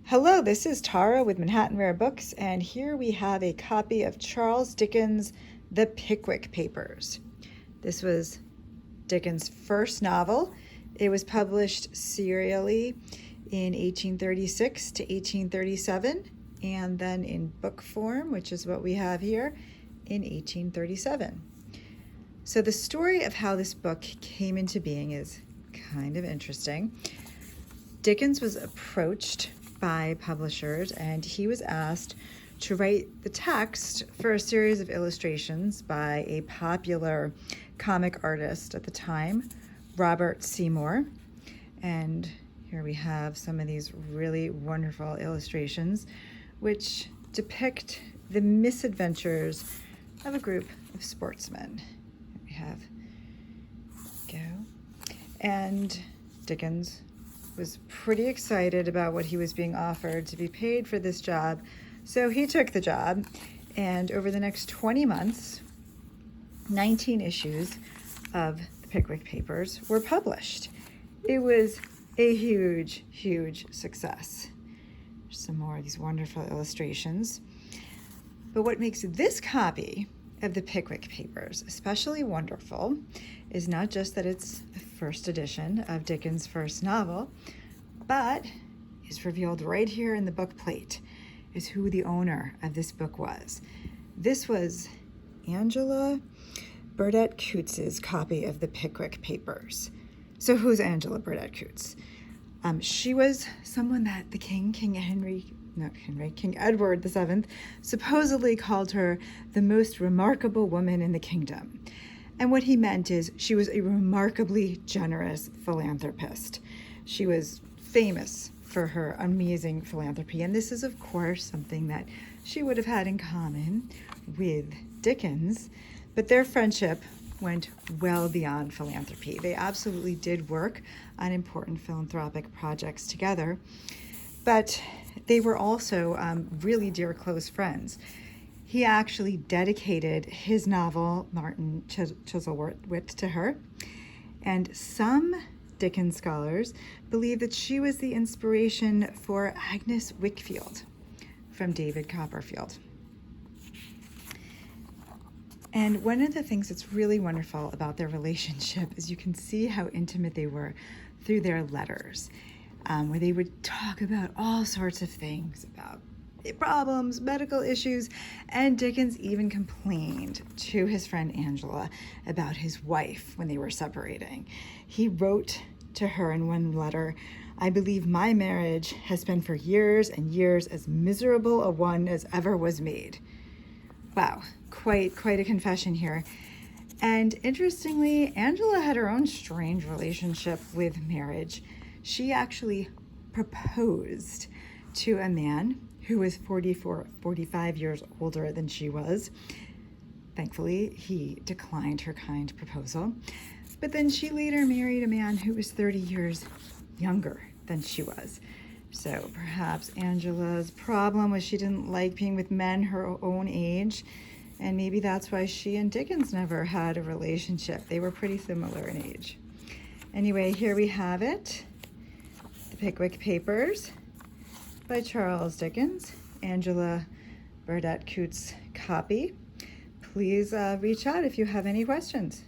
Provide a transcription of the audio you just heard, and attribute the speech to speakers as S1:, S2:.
S1: Hello, this is Tara with Manhattan Rare Books, and here we have a copy of Charles Dickens' The Pickwick Papers. This was Dickens' first novel. It was published serially in 1836 to 1837, and then in book form, which is what we have here, in 1837. So the story of how this book came into being is kind of interesting. Dickens was approached by publishers, and he was asked to write the text for a series of illustrations by a popular comic artist at the time, Robert Seymour. And here we have some of these really wonderful illustrations which depict the misadventures of a group of sportsmen. Here we have and Dickens was pretty excited about what he was being offered to be paid for this job. So he took the job, and over the next 20 months, 19 issues of the Pickwick Papers were published. It was a huge, huge success. There's some more of these wonderful illustrations. But what makes this copy of the Pickwick Papers especially wonderful is not just that it's the first edition of Dickens' first novel, but is revealed right here in the book plate is who the owner of this book was. This was Angela Burdett-Coutts' copy of the Pickwick Papers. So who's Angela Burdett-Coutts? She was someone that the King Edward VII supposedly called her the most remarkable woman in the kingdom. And what he meant is she was a remarkably generous philanthropist. She was famous for her amazing philanthropy, and this is, of course, something that she would have had in common with Dickens, but their friendship went well beyond philanthropy. They absolutely did work on important philanthropic projects together, but they were also really dear close friends. He actually dedicated his novel, Martin Chuzzlewit, to her, and some Dickens scholars believe that she was the inspiration for Agnes Wickfield from David Copperfield. And one of the things that's really wonderful about their relationship is you can see how intimate they were through their letters, where they would talk about all sorts of things, about problems, medical issues, and Dickens even complained to his friend Angela about his wife when they were separating. He wrote to her in one letter, "I believe my marriage has been for years and years as miserable a one as ever was made." Wow, quite a confession here. And interestingly, Angela had her own strange relationship with marriage. She actually proposed to a man who was 45 years older than she was. Thankfully, he declined her kind proposal. But then she later married a man who was 30 years younger than she was. So perhaps Angela's problem was she didn't like being with men her own age, and maybe that's why she and Dickens never had a relationship. They were pretty similar in age. Anyway, here we have it. The Pickwick Papers by Charles Dickens, Angela Burdett-Coutts copy. Please reach out if you have any questions.